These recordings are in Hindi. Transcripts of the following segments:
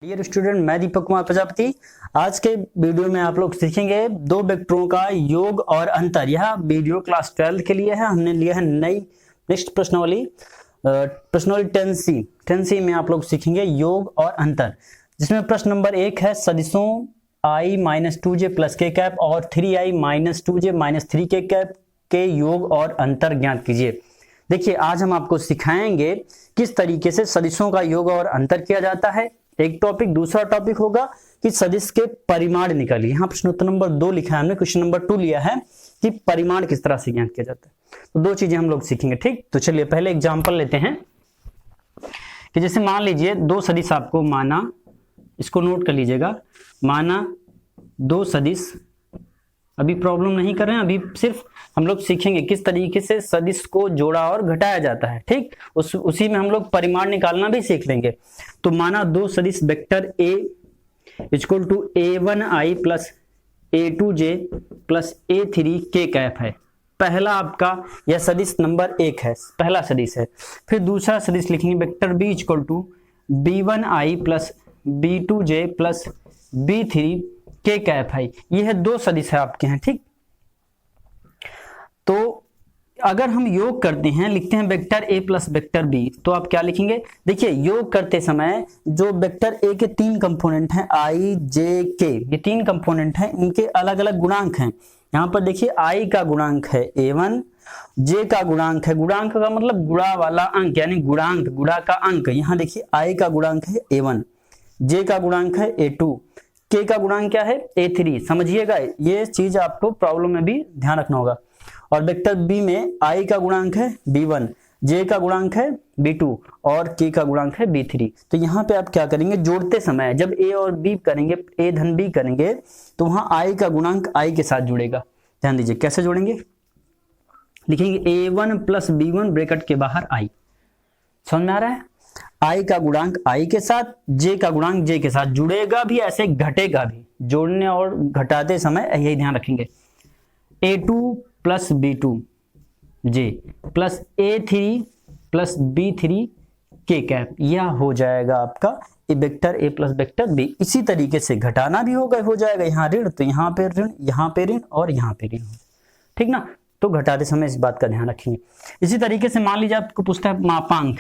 डियर स्टूडेंट, मैं दीपक कुमार प्रजापति। आज के वीडियो में आप लोग सीखेंगे दो वेक्टरों का योग और अंतर। यह वीडियो क्लास 12 के लिए है। हमने लिया है नई नेक्स्ट प्रश्नावली 10C में आप लोग सीखेंगे योग और अंतर, जिसमें प्रश्न नंबर 1 है सदिशों i-2j प्लस के कैप और 3i-2j माइनस 3 के कैप के योग और अंतर ज्ञात कीजिए। देखिए, आज हम आपको सिखाएंगे किस तरीके से सदिशों का योग और अंतर किया जाता है, एक टॉपिक। दूसरा टॉपिक होगा कि सदिश के परिमाण निकालिए। यहाँ प्रश्न उत्तर नंबर 2 लिखा है हमने, क्वेश्चन नंबर 2 लिया है कि परिमाण किस तरह से ज्ञात किया जाता है। तो दो चीजें हम लोग सीखेंगे, ठीक। तो चलिए पहले एग्जांपल लेते हैं कि जैसे मान लीजिए दो सदिश आपको माना, इसको नोट कर लीजिएगा, माना दो सदिश, अभी प्रॉब्लम नहीं कर रहे हैं, अभी सिर्फ हम लोग सीखेंगे किस तरीके से सदिश को जोड़ा और घटाया जाता है, ठीक। उसी में हम लोग परिमाण निकालना भी सीख लेंगे। तो माना दो सदिश vector a equal to a1i plus a2j plus a3 k cap है। पहला आपका यह सदिश नंबर 1 है, पहला सदिश है। फिर दूसरा सदिश लिखेंगे vector b equal to b1i plus b2j plus b3 k cap है। ये है दो सदिश है आपके हैं, ठीक। तो अगर हम योग करते हैं, लिखते हैं vector a plus vector b, तो आप क्या लिखेंगे? देखिए, योग करते समय जो वेक्टर a के तीन कंपोनेंट हैं i, j, k, ये तीन कंपोनेंट हैं, इनके अलग अलग गुणांक हैं। यहाँ पर देखिए i का गुणांक है a1, j का गुणांक है, गुणांक का मतलब गुणा वाला अंक यानी गुणांक, गुणा का अंक। यहाँ देखिए i का गुणांक है a1, j का गुणांक है a2, k का गुणांक क्या है a3। समझिएगा, ये चीज आपको प्रॉब्लम में भी ध्यान रखना होगा। और वेक्टर b में i का गुणांक है b1, j का गुणांक है b2 और k का गुणांक है b3। तो यहाँ पे आप क्या करेंगे, जोड़ते समय जब a और b करेंगे, a धन b करेंगे, तो वहां i का गुणांक i के साथ जुड़ेगा। ध्यान दीजिए कैसे जोड़ेंगे, लिखेंगे a1 प्लस b1 ब्रैकेट के बाहर i। समझ में आ रहा है? i का गुणांक i के साथ, j का गुणांक j के साथ जुड़ेगा भी, ऐसे घटेगा भी। जोड़ने और घटाते समय यही ध्यान रखेंगे। a2 plus b2j plus a3 plus b3 k cap, यह हो जाएगा आपका vector a plus vector b। इसी तरीके से घटाना भी होगा, हो जाएगा यहाँ ऋण, तो यहाँ पे ऋण, यहाँ पे ऋण और यहाँ पे ऋण, ठीक ना। तो घटाते समय इस बात का ध्यान रखेंगे। इसी तरीके से मान लीजिए आपको पूछता है मापांक,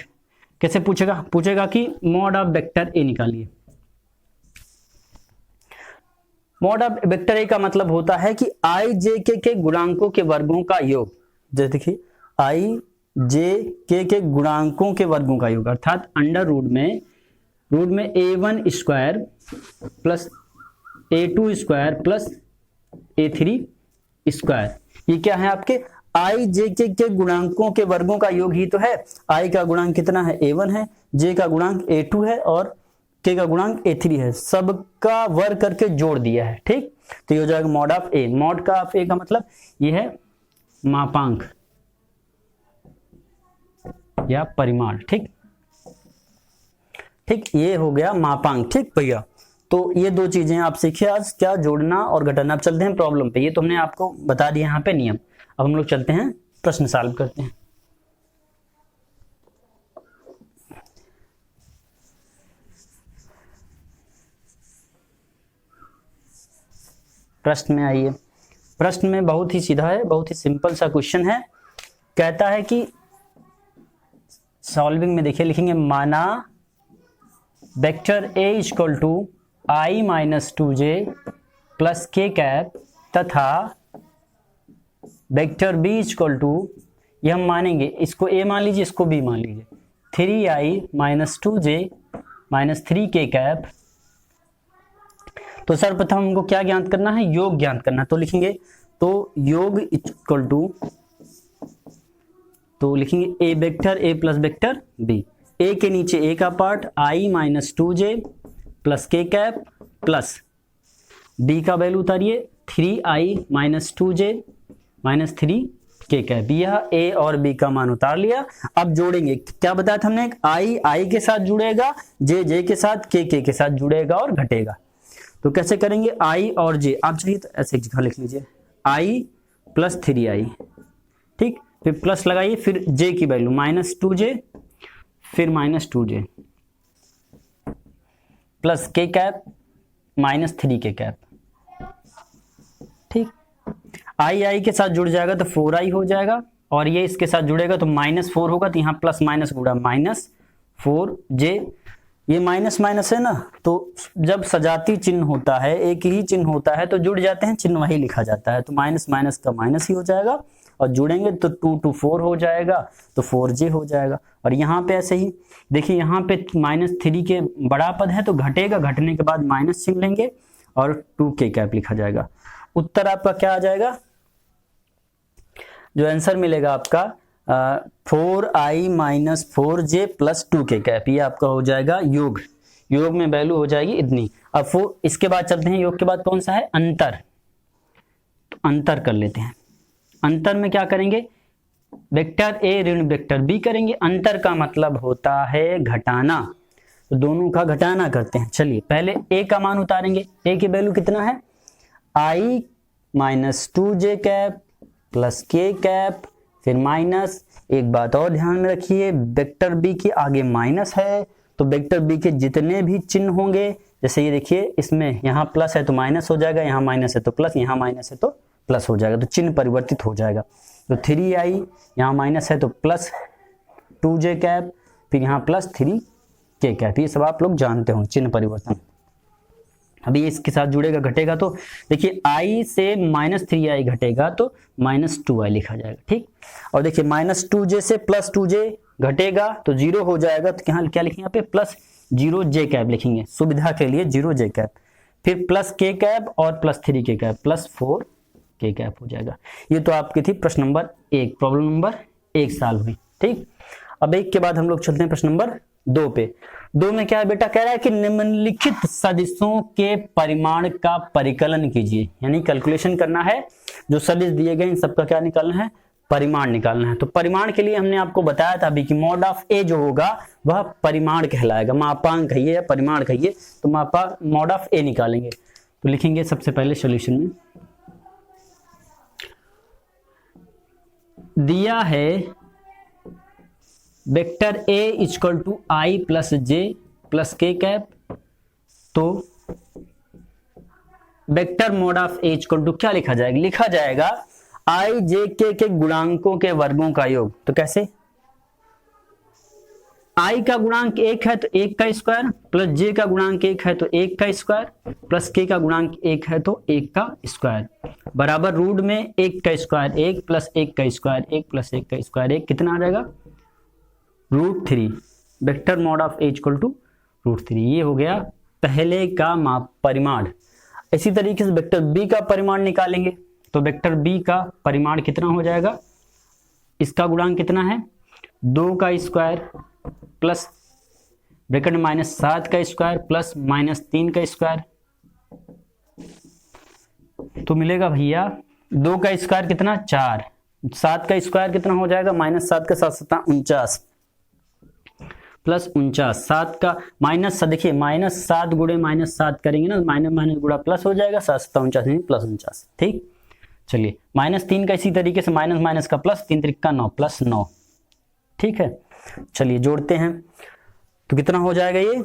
कैसे पूछेगा कि मॉड ऑफ वेक्टर a निकालिए। मॉड ऑफ वेक्टर a का मतलब होता है कि i j k के गुणांकों के वर्गों का योग। जैसे देखिए i j k के गुणांकों के वर्गों का योग, अर्थात अंडर रूट में a1 square plus a2 square plus a3 square. ये क्या है आपके i j k के गुणांकों के वर्गों का योग ही तो है। i का गुणांक कितना है a1 है, j का गुणांक a2 है और k का गुणांक a3 है। सबका वर्ग करके जोड़ दिया है, ठीक। तो ये हो जाएगा मॉड ऑफ a। मॉड का ऑफ a का मतलब ये है मापांक या परिमाण, ठीक। ये हो गया मापांक, ठीक भैया। तो ये दो चीजें आप सीखे आज, क्या जोड़ना और घटाना। अब चलते हैं प्रॉब्लम पे। ये तो हमने आपको बता दिया यहाँ पे नियम। अब हम लोग चलते हैं प्रश्न सॉल्व करते हैं। प्रश्न में आइए। प्रश्न में बहुत ही सीधा है, बहुत ही सिंपल सा क्वेश्चन है। कहता है कि सॉल्विंग में देखिए, लिखेंगे माना vector a equal to i-2j plus k cap तथा वेक्टर b इक्वल टू, ये हम मानेंगे, इसको a मान लीजिए, इसको b मान लीजिए, 3i-2j माइनस 3 के कैप। तो सर्वप्रथम हमको क्या ज्ञात करना है, योग ज्ञात करना है। तो लिखेंगे, तो योग इक्वल टू, तो लिखेंगे a vector a plus vector b। a के नीचे a का part i-2j plus k cap plus b का वैल्यू उतारिए 3i-2j माइनस 3 के कैप। यह a और b का मान उतार लिया। अब जोड़ेंगे, क्या बताया था हमने, i के साथ जुड़ेगा, j के साथ, k के साथ जुड़ेगा और घटेगा। तो कैसे करेंगे, i और j, आप चाहिए तो ऐसे जगह लिख लीजिए, i प्लस 3i, ठीक। फिर प्लस लगाइए, फिर j की वैल्यू -2j, फिर -2j, plus k cap minus 3 के कैप। ठीक, आई के साथ जुड़ जाएगा तो 4i हो जाएगा, और ये इसके साथ जुड़ेगा तो -4 होगा, तो यहाँ प्लस माइनस गुणा -4j। ये माइनस माइनस है ना, तो जब सजाती चिन्ह होता है, एक ही चिन्ह होता है तो जुड़ जाते हैं, चिन्ह वही लिखा जाता है, तो माइनस माइनस का माइनस ही हो जाएगा, और जुड़ेंगे तो 2 to 4 हो जाएगा, तो 4j हो जाएगा। और यहाँ पे ऐसे ही देखिए, यहाँ पे -3 के बड़ा पद है तो घटेगा, घटने के बाद माइनस चिन्ह लेंगे और 2k कैप लिखा जाएगा। उत्तर आपका क्या आ जाएगा, जो आंसर मिलेगा आपका 4i - 4j + 2k कैप, ये आपका हो जाएगा योग। योग में वैल्यू हो जाएगी इतनी। अब इसके बाद चलते हैं, योग के बाद कौन सा है, अंतर। तो अंतर कर लेते हैं। अंतर में क्या करेंगे, वेक्टर ए ऋण वेक्टर बी करेंगे। अंतर का मतलब होता है घटाना, तो दोनों का घटाना करते हैं। चलिए पहले ए का मान उतारेंगे। ए की वैल्यू कितना है, i - 2j cap plus k cap, फिर माइनस। एक बात और ध्यान में रखिए, वेक्टर बी के आगे माइनस है तो वेक्टर बी के जितने भी चिन्ह होंगे, जैसे ये देखिए, इसमें यहाँ प्लस है तो माइनस हो जाएगा, यहाँ माइनस है तो प्लस, यहाँ माइनस है तो प्लस हो जाएगा, तो चिन्ह परिवर्तित हो जाएगा। तो 3i, यहाँ माइनस है तो प्लस 2j कैप, फिर यहाँ प्लस 3k कैप। ये सब आप लोग जानते हो, चिन्ह परिवर्तन। अभी इसके साथ जुड़ेगा, घटेगा, तो देखिए i से -3i घटेगा तो -2i लिखा जाएगा। ठीक, और देखिए -2j से +2j घटेगा तो 0 हो जाएगा, तो यहाँ क्या लिखेंगे, यहाँ पे +0j कैप लिखेंगे सुविधा के लिए, 0j कैप, फिर +k कैप और +3k कैप, +4k कैप हो जाएगा। ये तो आपकी थी प्रश्न नंबर 1, प्रॉब्लम नंबर 1 सॉल्व हुई। ठीक, अब 1 के बाद हम लोग चलते हैं प्रश्न नंबर 2 पे। 2 में क्या है बेटा, कह रहा है कि निम्नलिखित सदिशों के परिमाण का परिकलन कीजिए, यानी कैलकुलेशन करना है। जो सदिश दिए गए इन सबका क्या निकालना है, परिमाण निकालना है। तो परिमाण के लिए हमने आपको बताया था अभी कि मॉड ऑफ ए जो होगा वह परिमाण कहलाएगा, मापांक कहिए या परिमाण कहिए, तो मॉड ऑफ ए निकालेंगे। तो लिखेंगे सबसे पहले सॉल्यूशन में, दिया है vector a = i + j + k cap, तो वेक्टर मॉड ऑफ a = क्या लिखा जाएगा, लिखा जाएगा i j k के गुणांकों के वर्गों का योग। तो कैसे, i का गुणांक 1 है तो 1 का स्क्वायर, प्लस j का गुणांक 1 है तो 1 का स्क्वायर, प्लस k का गुणांक 1 है तो 1 का स्क्वायर, बराबर रूट में 1 का स्क्वायर 1 + 1 का स्क्वायर 1 + 1 का स्क्वायर 1, कितना आ जाएगा, √3। Vector mod of a = √3। ये हो गया पहले का परिमाण। इसी तरीके से वेक्टर b का परिमाण निकालेंगे, तो वेक्टर b का परिमाण कितना हो जाएगा, इसका गुणांक कितना है, 2 का स्क्वायर प्लस ब्रैकेट में -7 का स्क्वायर प्लस -3 का स्क्वायर, तो मिलेगा भैया 2 का स्क्वायर कितना 4, 7 का स्क्वायर कितना हो जाएगा, -7 का 7 × 49 प्लस 49, 7 का माइनस, देखिए -7 गुणे -7 करेंगे ना, माइनस माइनस गुणा प्लस हो जाएगा, 7 × 49 प्लस 49। ठीक, चलिए -3 का इसी तरीके से माइनस माइनस का प्लस, 3 × 3 = 9 प्लस 9। ठीक है, चलिए जोड़ते हैं, तो कितना हो जाएगा ये,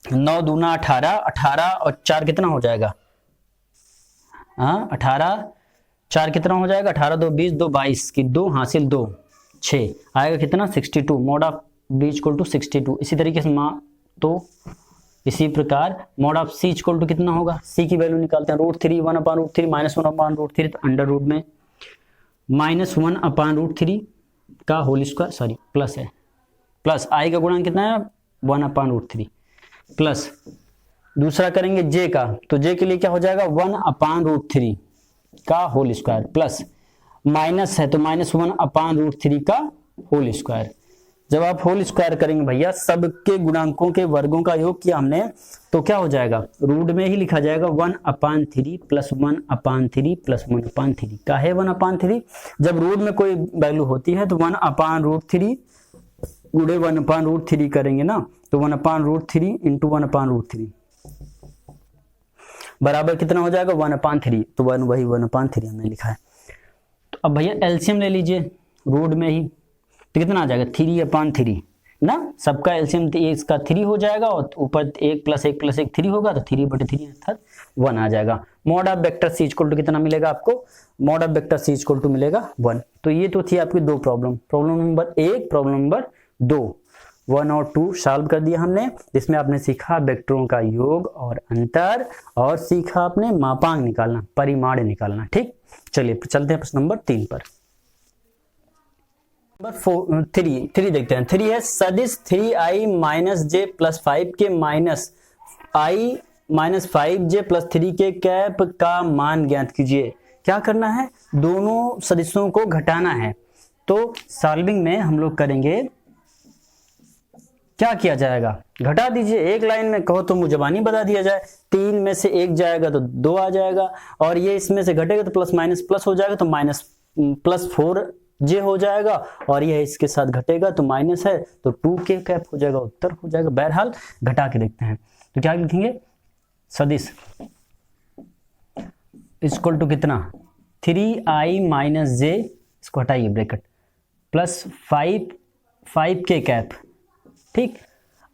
9 दूना 18, 18 और 4 कितना हो जाएगा, हाँ 18, 4 कितना हो जाएगा, 18 2 20, 2 22 की 2 हासिल 2 6 आएगा कितना 62, मॉड ऑफ b = 62। इसी तरीके से तो इसी प्रकार मॉड ऑफ c = कितना होगा, c की वैल्यू निकालते हैं, √3 1/√3 -1/√3, तो अंडर रूट में -1/√3 का होल स्क्वायर, सॉरी प्लस है, प्लस i का गुणांक कितना है 1/√3, प्लस दूसरा करेंगे j का, तो j के लिए क्या हो जाएगा 1/√3 का होल स्क्वायर, प्लस माइनस है तो -1/√3 का होल स्क्वायर। जब आप होल स्क्वायर करेंगे भैया, सबके गुणांकों के वर्गों का योग किया हमने, तो क्या हो जाएगा, रूट में ही लिखा जाएगा 1/3 + 1/3 + 1/3 का है 1/3। जब रूट में कोई वैल्यू होती है तो 1/√3 गुणे 1/√3 करेंगे ना, तो 1/√3 × 1/√3 बराबर कितना हो जाएगा 1/3, तो वही 1/3 हमने लिखा है। तो अब भैया एलसीएम ले लीजिए रूट में ही, तो कितना आ जाएगा 3/3, ना, सबका एलसीएम इसका 3 हो जाएगा और ऊपर 1 + 1 + 1 3 होगा, तो 3/3 आंसर 1 आ जाएगा। Mod of vector C equal to कितना मिलेगा आपको, mod of vector C equal to मिलेगा 1। तो ये तो थी आपकी दो problem, problem number 1, problem number 2, 1 और 2 सॉल्व कर दिया हमने, जिसमें आपने सीखा वेक्टरों का योग और अंतर, और सीखा आपने मापांक निकालना, परिमाण निकालना। ठीक, चलिए चलते हैं प्रश्न नंबर 3 पर। नंबर 3 देखते हैं। 3 है सदिश 3i - j + 5 के माइनस i - 5j + 3 के कैप का मान ज्ञात कीजिए। क्या करना है, दोनों सदिशों को घटाना है। तो सॉल्विंग में हम लोग करेंगे, क्या किया जाएगा, घटा दीजिए। एक लाइन में कहो तो मुजबानी बता दिया जाए, 3 में से 1 जाएगा तो 2 आ जाएगा, और ये इसमें से घटेगा तो प्लस माइनस प्लस हो जाएगा, तो +4j हो जाएगा, और यह इसके साथ घटेगा तो माइनस है तो 2k कैप हो जाएगा, उत्तर हो जाएगा। बहरहाल घटा के देखते हैं, तो क्या लिखेंगे, सदिश इक्वल टू कितना, 3i - j, इसको हटाइए ब्रैकेट, प्लस 5k कैप। ठीक,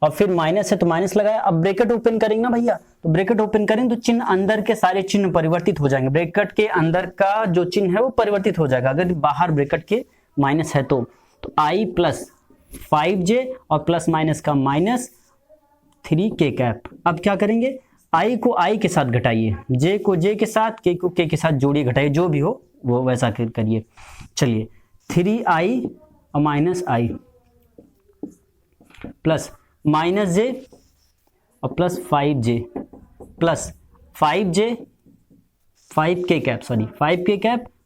और फिर माइनस है तो माइनस लगाया। अब ब्रैकेट ओपन करेंगे ना भैया, तो ब्रैकेट ओपन करेंगे तो चिन्ह अंदर के सारे चिन्ह परिवर्तित हो जाएंगे, ब्रैकेट के अंदर का जो चिन्ह है वो परिवर्तित हो जाएगा। अगर बाहर ब्रैकेट के माइनस है तो i + 5j और प्लस माइनस का -3k कैप। अब क्या करेंगे, i को i के साथ घटाइए, j को j के साथ, k को k के साथ जोड़िए, घटाइए, जो भी हो वो वैसा करिए। चलिए 3i और -i प्लस -j और plus 5j plus 5k cap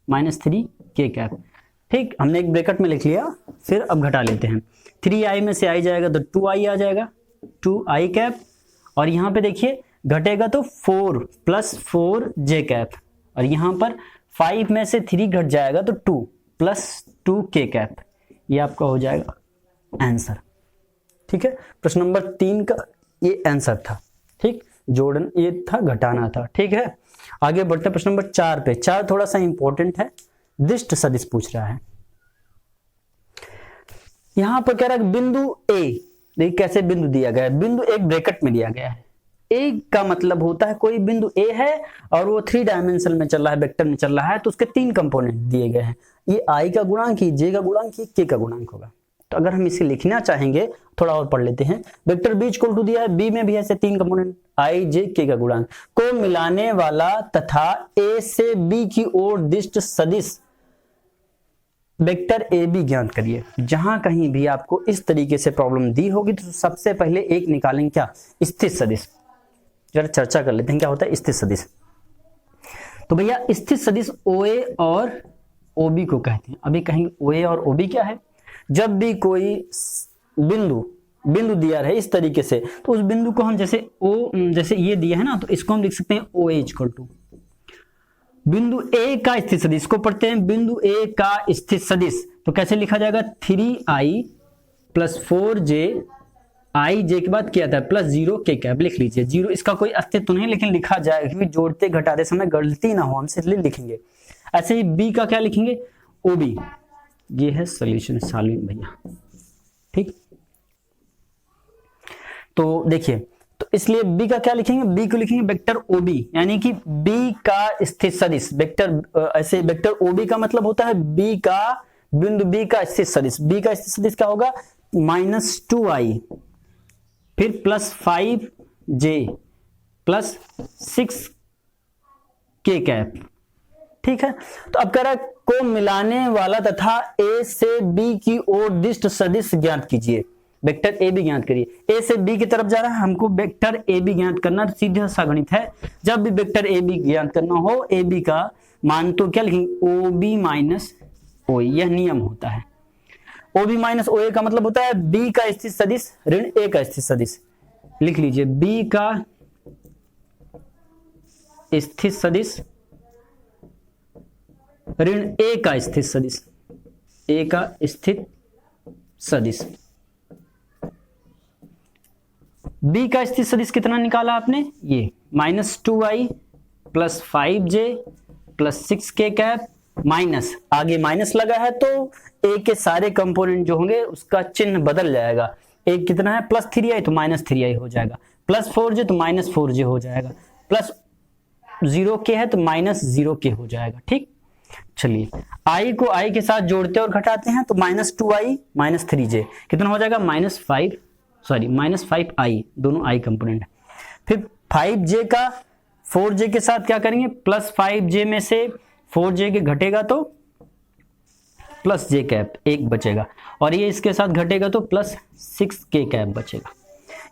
-3k cap. ठीक, हमने एक ब्रैकेट में लिख लिया, फिर अब घटा लेते हैं। 3i में से i जाएगा तो 2i आ जाएगा, 2i कैप, और यहाँ पे देखिए घटेगा तो 4 + 4j कैप, और यहाँ पर 5 में से 3 घट जाएगा तो 2 + 2k कैप। ये आपका हो जाएगा आंसर। ठीक है, प्रश्न नंबर 3 का ये आंसर था। ठीक, जोड़न ये था, घटाना था। ठीक है, आगे बढ़ते हैं प्रश्न नंबर 4 पे। 4 थोड़ा सा इंपॉर्टेंट है, दिष्ट सदिश पूछ रहा है। यहां पर कह रहा है बिंदु ए, देखिए कैसे बिंदु दिया गया है, बिंदु एक ब्रैकेट में दिया गया है। ए का मतलब होता है कोई बिंदु ए है और वो 3 डायमेंशन में चल रहा है, वेक्टर में चल रहा है, तो उसके 3 कंपोनेंट दिए गए हैं। ये आई का गुणांक, ये जे का गुणांक, ये के का गुणांक होगा। तो अगर हम इसे लिखना चाहेंगे, थोड़ा और पढ़ लेते हैं। वेक्टर बी इक्वल टू दिया है, बी में भी ऐसे 3 कंपोनेंट आई जे के का गुणांक को मिलाने वाला तथा ए से बी की ओर दिष्ट सदिश वेक्टर ए बी ज्ञात करिए। जहां कहीं भी आपको इस तरीके से प्रॉब्लम दी होगी तो सबसे पहले एक निकालेंगे, क्या, स्थित सदिश। जरा चर्चा कर लेते हैं क्या होता है स्थित सदिश। तो भैया स्थित सदिश ओए और ओबी को कहते हैं। अभी कहेंगे ओए और ओबी क्या है। जब भी कोई बिंदु दिया रहे इस तरीके से, तो उस बिंदु को हम जैसे जैसे ये दिया है ना, तो इसको हम लिख सकते हैं ओ इक्वल टू बिंदु ए का स्थित सदिश। को पढ़ते हैं बिंदु ए का स्थित सदिश, तो कैसे लिखा जाएगा, 3i + 4j, i j के बाद क्या था +0k कैप। लिख लीजिए, 0 इसका कोई अस्तित्व नहीं, लेकिन लिखा जाएगा क्योंकि जोड़ते घटाते समय गलती ना हो हमसे, इसलिए लिखेंगे। ऐसे ही बी का क्या लिखेंगे, ओबी। ये है सॉल्यूशन सॉल्विंग भैया। ठीक, तो देखिए, तो इसलिए बी का क्या लिखेंगे, बी को लिखेंगे वेक्टर ओबी, यानी कि बी का स्थित सदिश वेक्टर। ऐसे वेक्टर ओबी का मतलब होता है बी का, बिंदु बी का स्थित सदिश। बी का स्थित सदिश क्या होगा, -2i फिर +5j + 6k कैप। ठीक है, तो अब कह रहा है को मिलाने वाला तथा ए से बी की ओर दिष्ट सदिश ज्ञात कीजिए। वेक्टर ए बी ज्ञात करिए। ए से बी की तरफ जा रहा है, हमको वेक्टर ए बी ज्ञात करना, तो सीधा सा गणित है। जब भी वेक्टर ए बी ज्ञात करना हो, ए बी का मान तो क्या लिखेंगे, ओ बी - ओ, यह नियम होता है। ओ बी - ओ का मतलब होता है बी का स्थित सदिश ऋण ए का स्थित सदिश। लिख लीजिए, बी का स्थित सदिश ऋण ए का स्थित सदिश, ए का स्थित सदिश। बी का स्थित सदिश कितना निकाला आपने, ये -2i + 5j + 6k cap, minus, आगे माइनस लगा है तो ए के सारे कंपोनेंट जो होंगे उसका चिन्ह बदल जाएगा। एक कितना है प्लस 3i तो माइनस 3i हो जाएगा, प्लस 4j तो माइनस 4j हो जाएगा, प्लस 0k है तो माइनस 0k हो जाएगा। ठीक, चलिए i को i के साथ जोड़ते और घटाते हैं तो माइनस 2i माइनस 3j कितना हो जाएगा माइनस 5i, दोनों i कंपोनेंट है। फिर 5j का 4j के साथ क्या करेंगे, प्लस 5j में से 4j के घटेगा तो प्लस j कैप एक बचेगा, और ये इसके साथ घटेगा तो प्लस 6k कैप बचेगा।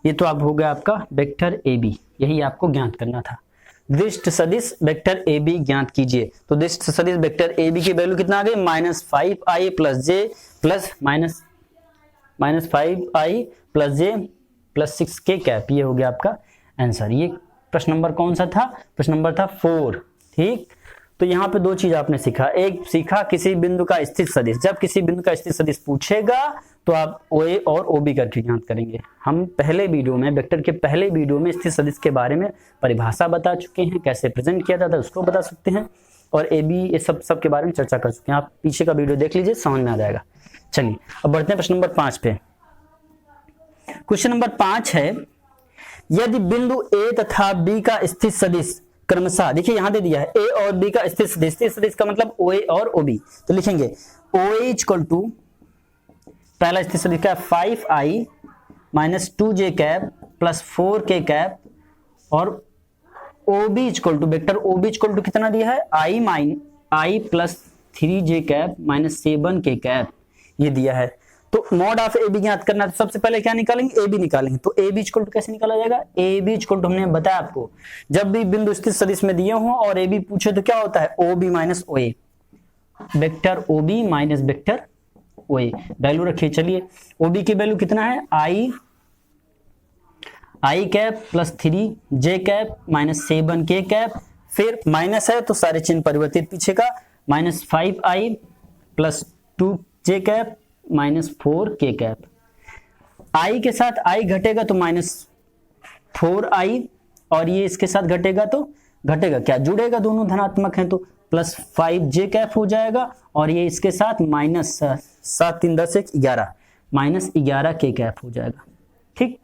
ये तो आप हो गया आपका वेक्टर AB, यही आपको ज्ञात करना था। दिष्ट सदिश वेक्टर AB ज्ञात कीजिए। तो दिष्ट सदिश वेक्टर AB की वैल्यू कितना आ गई, minus 5i plus j plus minus 5i plus j plus 6k cap, ये हो गया आपका आंसर। ये प्रश्न नंबर कौन सा था, प्रश्न नंबर था 4। ठीक, तो यहाँ पे दो चीज आपने सीखा, एक सीखा किसी बिंदु का स्थित सदिश, जब किसी बिंदु का स्थित सदिश पूछेगा तो आप OA और OB करके ज्ञात करेंगे। हम पहले वीडियो में, वेक्टर के पहले वीडियो में स्थित सदिश के बारे में परिभाषा बता चुके हैं, कैसे प्रेजेंट किया जाता है उसको बता सकते हैं, और AB ये सब के बारे में चर्चा कर चुके हैं। आप पीछे का वीडियो देख लीजिए, समझ में आ जाएगा। चलिए अब बढ़ते हैं प्रश्न नंबर 5 पे। क्वेश्चन नंबर 5 है, यदि बिंदु A तथा B का स्थित सदिश क्रमशः, देखिए यहां दे दिया है A और B का स्थित सदिश का मतलब OA और OB, तो लिखेंगे OA इक्वल टू, पहला स्थित सदिश का 5i minus 2j cap plus 4k cap, और OB equal to, vector OB equal to कितना दिया है, i plus 3j cap minus 7k cap, ये दिया है। तो मॉड ऑफ AB ज्ञात करना, तो सबसे पहले क्या निकालेंगे, AB निकालेंगे। तो AB इक्वल टू कैसे निकाला जाएगा, AB इक्वल टू हमने बताया आपको, जब भी बिंदु स्थित सदिश में दिए हों और AB पूछे तो क्या होता है, OB minus OA, vector OB minus vector OA, value रखिए। चलिए OB की वैल्यू कितना है, i cap plus 3j cap minus 7k cap, फिर माइनस है तो सारे चिन्ह परिवर्तित पीछे का, minus 5i plus 2j cap minus 4k cap, i के साथ i घटेगा तो माइनस 4i, और ये इसके साथ घटेगा तो घटेगा क्या, जुड़ेगा, दोनों धनात्मक हैं तो प्लस 5j कैप हो जाएगा, और ये इसके साथ माइनस 7 3 10 1 11 माइनस 11k कैप हो जाएगा। ठीक,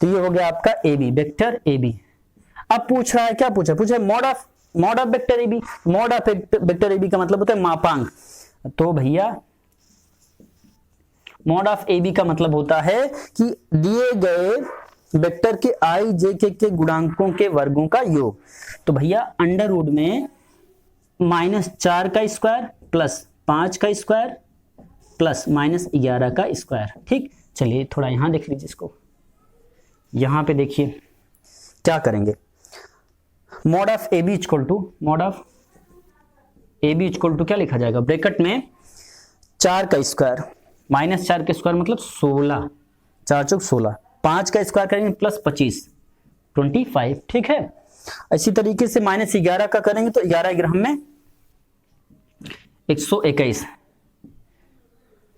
तो ये हो गया आपका AB, वेक्टर AB। अब पूछ रहा है, क्या पूछा mod of vector AB। Mod of vector AB का मतलब होता है मापांक। तो भैया मॉड ऑफ AB का मतलब होता है कि दिए गए वेक्टर के i j के गुणांकों के वर्गों का योग। तो भैया अंडर रूट में माइनस 4 का स्क्वायर प्लस 5 का स्क्वायर प्लस माइनस 11 का स्क्वायर। ठीक, चलिए थोड़ा यहां देख लीजिए इसको, यहां पे देखिए क्या करेंगे, mod of AB equal to क्या लिखा जाएगा, ब्रैकेट में 4 का स्क्वायर माइनस 4 का स्क्वायर मतलब 16, 4 चौक 16, 5 का स्क्वायर करेंगे प्लस 25 25। ठीक है, इसी तरीके से माइनस 11 का करेंगे तो 11 ग्राम में 121।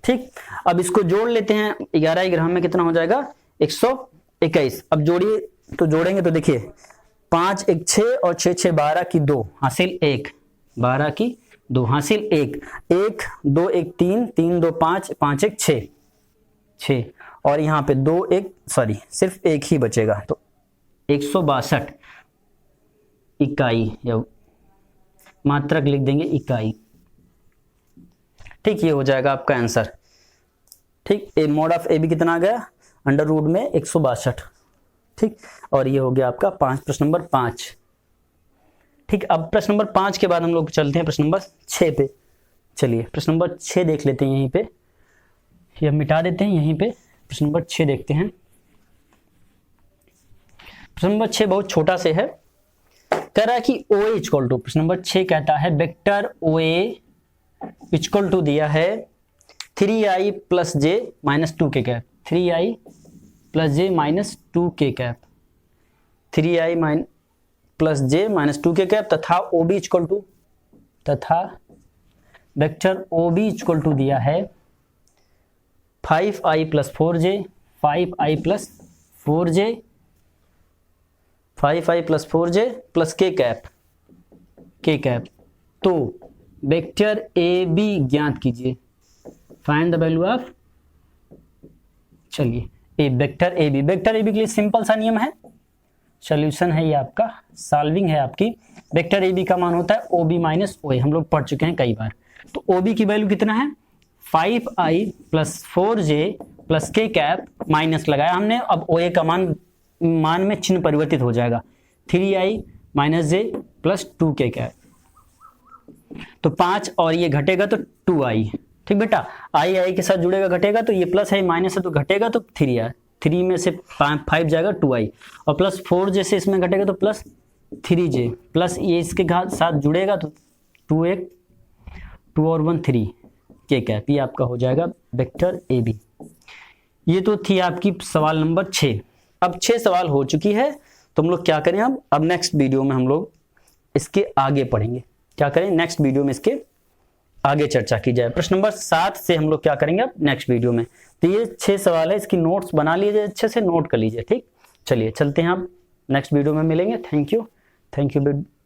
ठीक, अब इसको जोड़ लेते हैं, 11 ग्राम में कितना हो जाएगा 121। अब जोड़िए, तो जोड़ेंगे तो देखिए 5 1 6 और 6 6 12 की 2 हासिल 1, 12 की 2 हासिल 1, 1 2 1 3 3 2 5 5 1 6 6, और यहाँ पे 2 1 सॉरी सिर्फ एक ही बचेगा, तो 162 इकाई, या मात्रक लिख देंगे इकाई। ठीक, ये हो जाएगा आपका आंसर। ठीक, ए मॉड ऑफ AB कितना आ गया, अंडर रूट में 162। ठीक, और ये हो गया आपका प्रश्न नंबर 5। ठीक, अब प्रश्न नंबर 5 के बाद हम लोग चलते हैं प्रश्न नंबर 6 पे। चलिए प्रश्न नंबर 6 देख लेते हैं, यहीं पे ये मिटा देते हैं, यहीं पे प्रश्न नंबर 6 देखते हैं। प्रश्न नंबर 6 बहुत छोटा से है, कह रहा है कि OA इक्वल टू, प्रश्न नंबर 6 कहता है वेक्टर OA इक्वल टू दिया है 3i plus j minus 2k cap, 3i plus j minus 2k cap, 3i plus j minus 2k cap, तथा OB इक्वल टू, तथा वेक्टर OB इक्वल टू दिया है 5i plus 4j, 5i plus 4j, 5i plus 4j plus k cap. तो वेक्टर AB ज्ञात कीजिए, फाइंड द वैल्यू ऑफ, चलिए A vector A B, vector A B के लिए सिंपल सा नियम है, सॉल्यूशन है ये आपका, सॉल्विंग है आपकी। वेक्टर ए बी का मान होता है ओ बी माइनस ओ ए, हम लोग पढ़ चुके हैं कई बार। तो ओ बी की वैल्यू कितना है 5i plus 4j plus k cap, minus लगाया हमने, अब ओ ए का मान में चिन्ह परिवर्तित हो जाएगा, 3i माइनस जे प्लस 2 के कैप, तो 5 और ये घटेगा तो 2i, ठीक बेटा, आई के साथ जुड़ेगा घटेगा, तो ये प्लस है माइनस है तो घटेगा तो 3i, 3 में से 5 जाएगा 2i, और प्लस 4j से इसमें घटेगा तो प्लस 3j, प्लस ये इसके साथ जुड़ेगा तो 2 और 1 3 के कैप, ये आपका हो जाएगा वेक्टर ए बी। ये तो थी आपकी सवाल नंबर 6। अब 6 सवाल हो चुकी है, तो हम लोग क्या करें, अब नेक्स्ट वीडियो में हम लोग इसके आगे पढ़ेंगे, क्या करें नेक्स्ट वीडियो में इसके आगे चर्चा की जाए। प्रश्न नंबर 7 से हम लोग क्या करेंगे अब नेक्स्ट वीडियो में। तो ये 6 सवाल है, इसकी नोट्स बना लीजिए, अच्छे से नोट कर लीजिए, ठीक। चलिए चलते हैं, आप नेक्स्ट वीडियो में मिलेंगे। Thank you